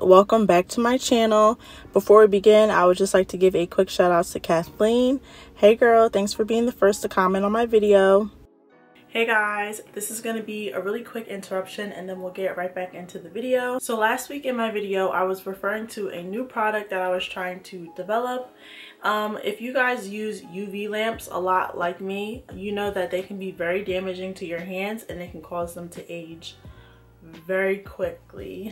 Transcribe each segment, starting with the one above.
welcome back to my channel. Before we begin, I would just like to give a quick shout out to Kathleen. Hey girl, thanks for being the first to comment on my video. Hey guys, this is going to be a really quick interruption and then we'll get right back into the video. So last week in my video I was referring to a new product that I was trying to develop. If you guys use UV lamps a lot like me, you know that they can be very damaging to your hands and they can cause them to age very quickly.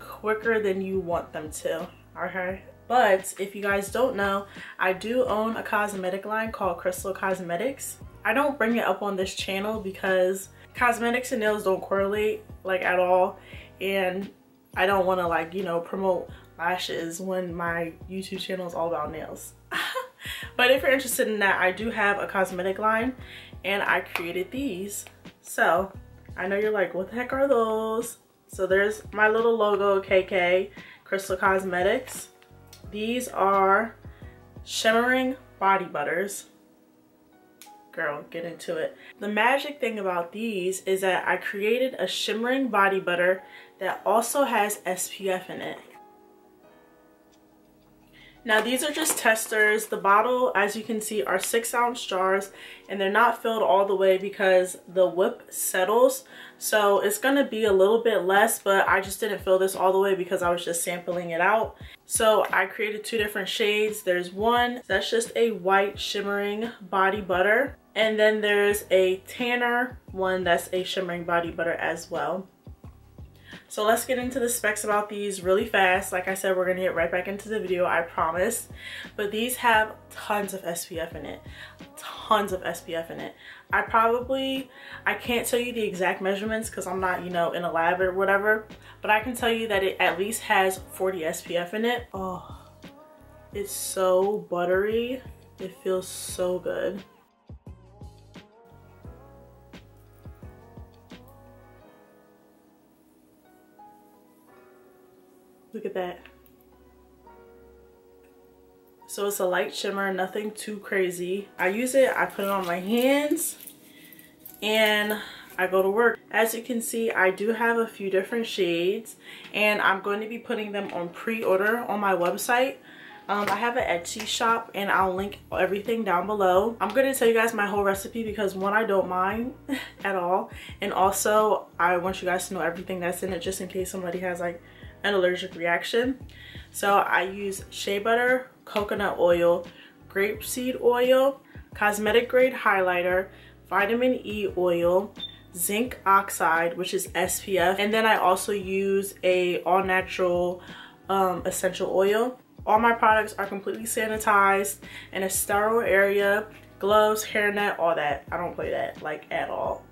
Quicker than you want them to. Okay, but if you guys don't know, I do own a cosmetic line called Crystal Cosmetics. I don't bring it up on this channel because cosmetics and nails don't correlate like at all, and I don't want to, like, you know, promote lashes when my YouTube channel is all about nails. But if you're interested in that, I do have a cosmetic line and I created these. So I know you're like, what the heck are those? So there's my little logo, KK, Crystal Cosmetics. These are shimmering body butters. Girl, get into it. The magic thing about these is that I created a shimmering body butter that also has SPF in it. Now these are just testers. The bottle, as you can see, are 6-ounce jars and they're not filled all the way because the whip settles. So it's gonna be a little bit less, but I just didn't fill this all the way because I was just sampling it out. So I created 2 different shades. There's one that's just a white shimmering body butter, and then there's a tanner one that's a shimmering body butter as well. So let's get into the specs about these really fast. Like I said, we're gonna get right back into the video, I promise. But these have tons of SPF in it. Tons of SPF in it. I can't tell you the exact measurements because I'm not, you know, in a lab or whatever, but I can tell you that it at least has 40 SPF in it. Oh, it's so buttery. It feels so good. Look at that. So it's a light shimmer, nothing too crazy. I use it, I put it on my hands, and I go to work. As you can see, I do have a few different shades, and I'm going to be putting them on pre-order on my website. I have an Etsy shop, and I'll link everything down below. I'm going to tell you guys my whole recipe because, one, I don't mind at all, and also I want you guys to know everything that's in it just in case somebody has like an allergic reaction. So I use shea butter, coconut oil, grapeseed oil, cosmetic grade highlighter, vitamin E oil, zinc oxide, which is SPF, and then I also use a all natural essential oil. All my products are completely sanitized in a sterile area, gloves, hairnet, all that. I don't play that like at all.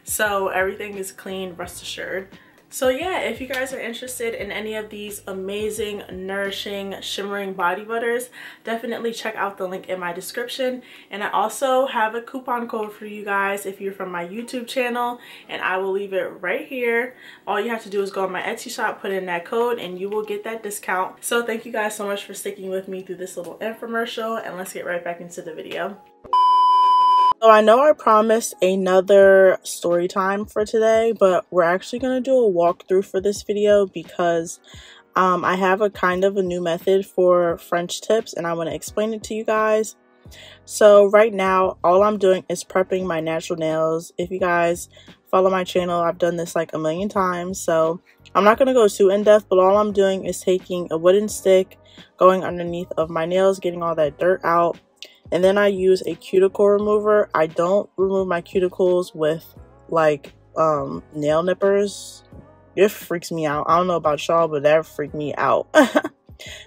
So everything is clean, rest assured. So yeah, if you guys are interested in any of these amazing, nourishing, shimmering body butters, definitely check out the link in my description. And I also have a coupon code for you guys if you're from my YouTube channel, and I will leave it right here. All you have to do is go on my Etsy shop, put in that code, and you will get that discount. So thank you guys so much for sticking with me through this little infomercial, and let's get right back into the video. So I know I promised another story time for today, but we're actually going to do a walkthrough for this video because I have a kind of a new method for French tips and I want to explain it to you guys. So right now, all I'm doing is prepping my natural nails. If you guys follow my channel, I've done this like a million times, so I'm not going to go too in depth, but all I'm doing is taking a wooden stick, going underneath of my nails, getting all that dirt out. And then I use a cuticle remover. I don't remove my cuticles with like nail nippers. It freaks me out. I don't know about y'all, but that freaked me out.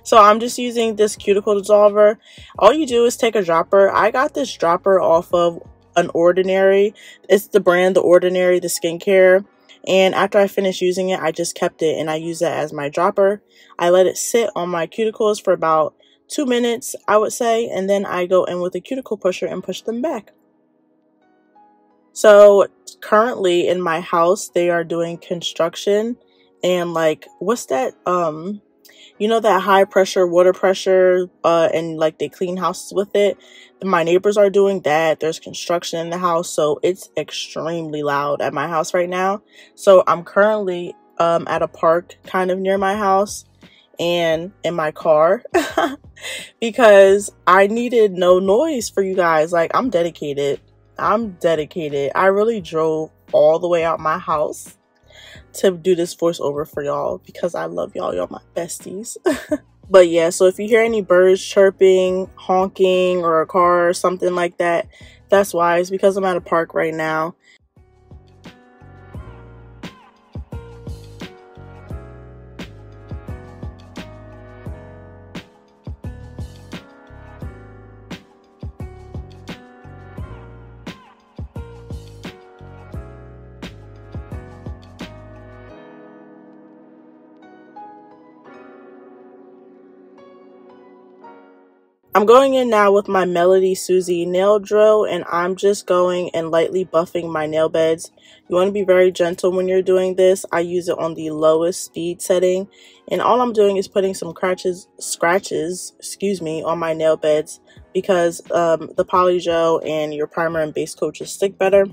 So I'm just using this cuticle dissolver. All you do is take a dropper. I got this dropper off of an Ordinary. It's the brand The Ordinary, the skincare. And after I finished using it, I just kept it and I use that as my dropper. I let it sit on my cuticles for about 2 minutes, I would say, and then I go in with a cuticle pusher and push them back. So currently in my house, they are doing construction, and like, what's that, you know, that high pressure water pressure, and like they clean houses with it. My neighbors are doing that. There's construction in the house, so it's extremely loud at my house right now. So I'm currently at a park kind of near my house and in my car because I needed no noise for you guys. Like, I'm dedicated. I really drove all the way out my house to do this voiceover for y'all because I love y'all. Y'all my besties. But yeah, so if you hear any birds chirping, honking, or a car or something like that, that's why. It's because I'm at a park right now. I'm going in now with my Melody Susie nail drill, and I'm just going and lightly buffing my nail beds. You want to be very gentle when you're doing this. I use it on the lowest speed setting, and all I'm doing is putting some scratches, on my nail beds because the Polygel and your primer and base coat just stick better.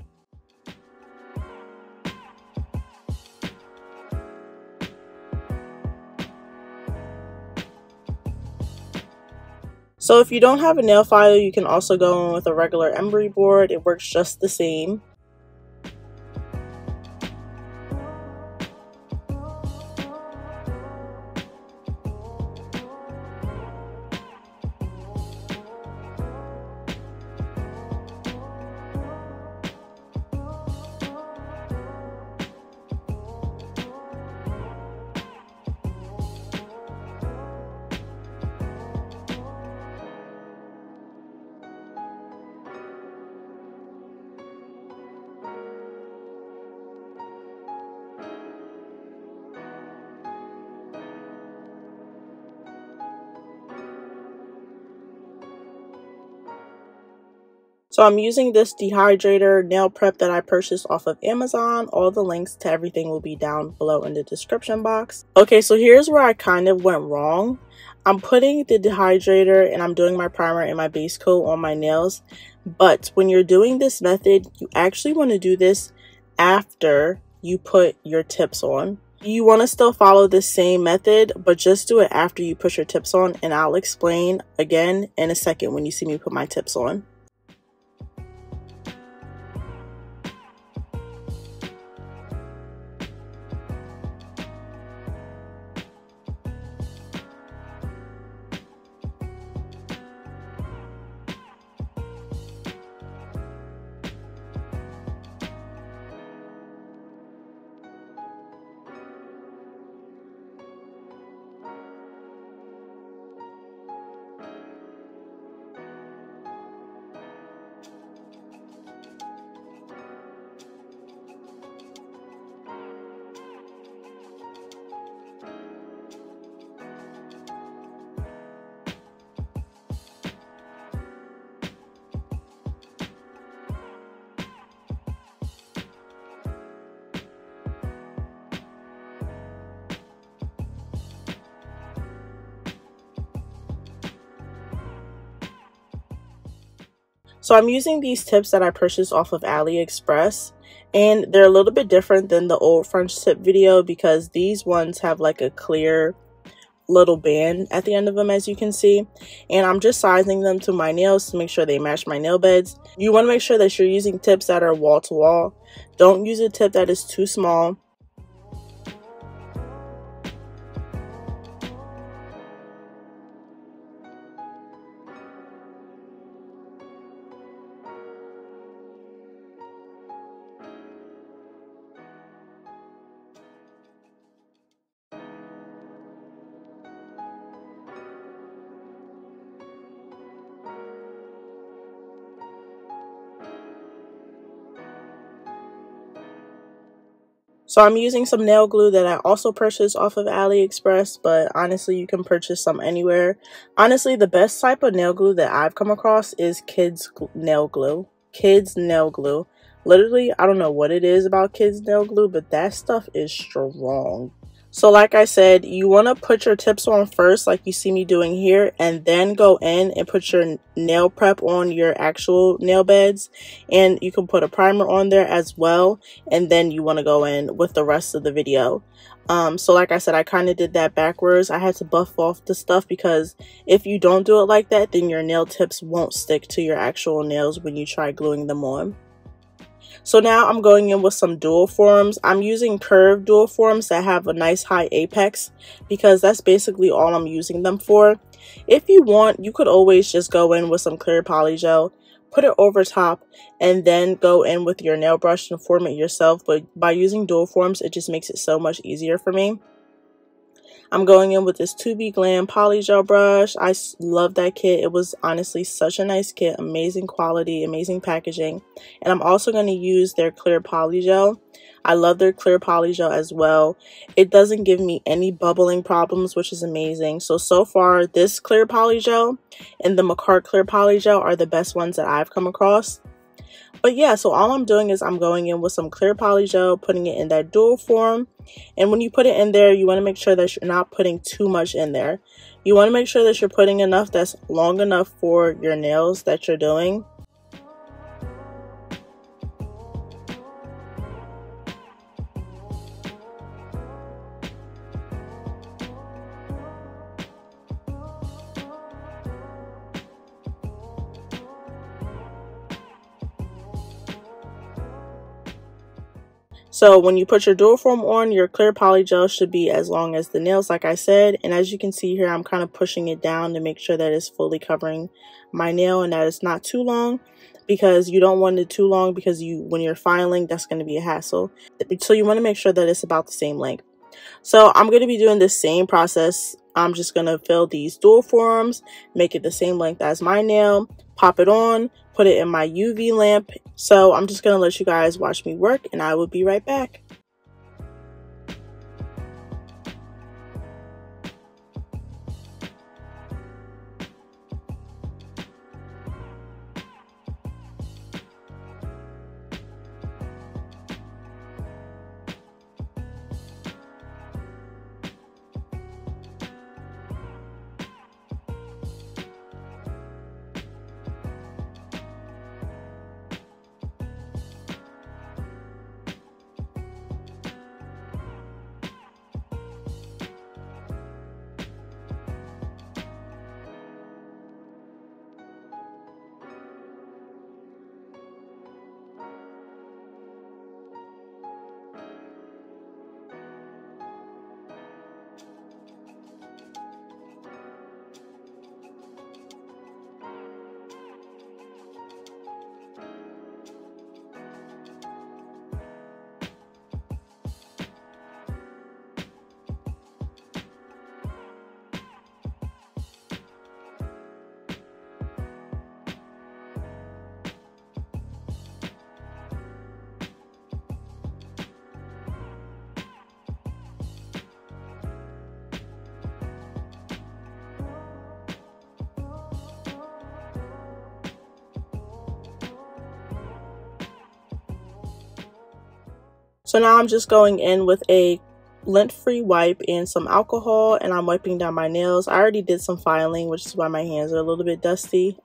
So if you don't have a nail file, you can also go in with a regular emery board. It works just the same. So I'm using this dehydrator nail prep that I purchased off of Amazon. All the links to everything will be down below in the description box. Okay, so here's where I kind of went wrong. I'm putting the dehydrator and I'm doing my primer and my base coat on my nails. But when you're doing this method, you actually want to do this after you put your tips on. You want to still follow the same method, but just do it after you put your tips on. And I'll explain again in a second when you see me put my tips on. So I'm using these tips that I purchased off of AliExpress, and they're a little bit different than the old French tip video because these ones have like a clear little band at the end of them, as you can see, and I'm just sizing them to my nails to make sure they match my nail beds. You want to make sure that you're using tips that are wall to wall. Don't use a tip that is too small. So I'm using some nail glue that I also purchased off of AliExpress, but honestly, you can purchase some anywhere. Honestly, the best type of nail glue that I've come across is kids nail glue. Kids nail glue. Literally, I don't know what it is about kids nail glue, but that stuff is strong. So like I said, you want to put your tips on first, like you see me doing here, and then go in and put your nail prep on your actual nail beds, and you can put a primer on there as well, and then you want to go in with the rest of the video. So like I said, I kind of did that backwards. I had to buff off the stuff because if you don't do it like that, then your nail tips won't stick to your actual nails when you try gluing them on. So now I'm going in with some dual forms. I'm using curved dual forms that have a nice high apex because that's basically all I'm using them for. If you want, you could always just go in with some clear polygel, put it over top, and then go in with your nail brush and form it yourself. But by using dual forms, it just makes it so much easier for me. I'm going in with this 2B Glam Polygel brush. I love that kit. It was honestly such a nice kit. Amazing quality, amazing packaging. And I'm also going to use their clear polygel. I love their clear polygel as well. It doesn't give me any bubbling problems, which is amazing. So far, this clear polygel and the MAKARRT clear polygel are the best ones that I've come across. But yeah, so all I'm doing is I'm going in with some clear polygel, putting it in that dual form. And when you put it in there, you want to make sure that you're not putting too much in there. You want to make sure that you're putting enough that's long enough for your nails that you're doing. So when you put your dual form on, your clear polygel should be as long as the nails, like I said. And as you can see here, I'm kind of pushing it down to make sure that it's fully covering my nail and that it's not too long, because you don't want it too long because when you're filing, that's going to be a hassle. So you want to make sure that it's about the same length. So I'm going to be doing the same process. I'm just going to fill these dual forms, make it the same length as my nail, pop it on, put it in my UV lamp. So I'm just going to let you guys watch me work and I will be right back. So now I'm just going in with a lint-free wipe and some alcohol, and I'm wiping down my nails. I already did some filing, which is why my hands are a little bit dusty.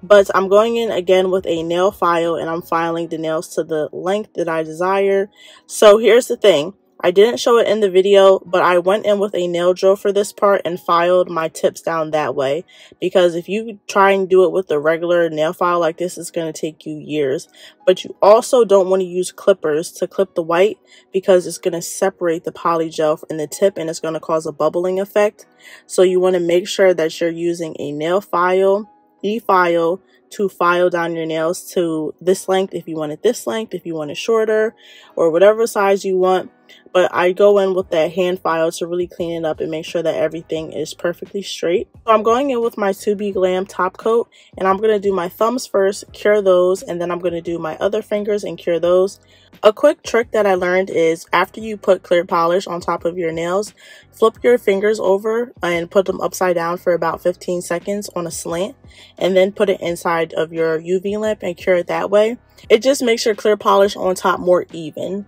But I'm going in again with a nail file and I'm filing the nails to the length that I desire. So here's the thing. I didn't show it in the video, but I went in with a nail drill for this part and filed my tips down that way. Because if you try and do it with a regular nail file like this, it's going to take you years. But you also don't want to use clippers to clip the white because it's going to separate the polygel in the tip and it's going to cause a bubbling effect. So you want to make sure that you're using a nail file, e-file, to file down your nails to this length if you want it this length, if you want it shorter, or whatever size you want. But I go in with that hand file to really clean it up and make sure that everything is perfectly straight. So I'm going in with my 2B Glam top coat, and I'm going to do my thumbs first, cure those, and then I'm going to do my other fingers and cure those. A quick trick that I learned is after you put clear polish on top of your nails, flip your fingers over and put them upside down for about 15 seconds on a slant, and then put it inside of your UV lamp and cure it that way. It just makes your clear polish on top more even.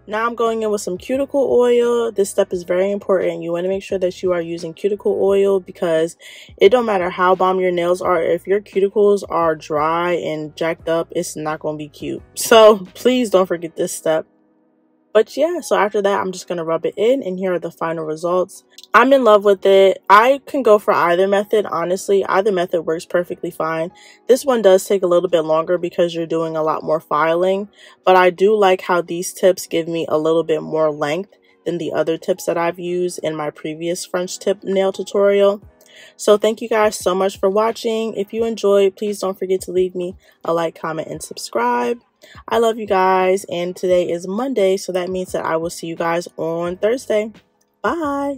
Now I'm going in with some cuticle oil. This step is very important. You want to make sure that you are using cuticle oil because it don't matter how bomb your nails are. If your cuticles are dry and jacked up, it's not going to be cute. So please don't forget this step. But yeah, so after that, I'm just going to rub it in, and here are the final results. I'm in love with it. I can go for either method, honestly. Either method works perfectly fine. This one does take a little bit longer because you're doing a lot more filing, but I do like how these tips give me a little bit more length than the other tips that I've used in my previous French tip nail tutorial. So thank you guys so much for watching. If you enjoyed, please don't forget to leave me a like, comment, and subscribe. I love you guys, and today is Monday, so that means that I will see you guys on Thursday. Bye!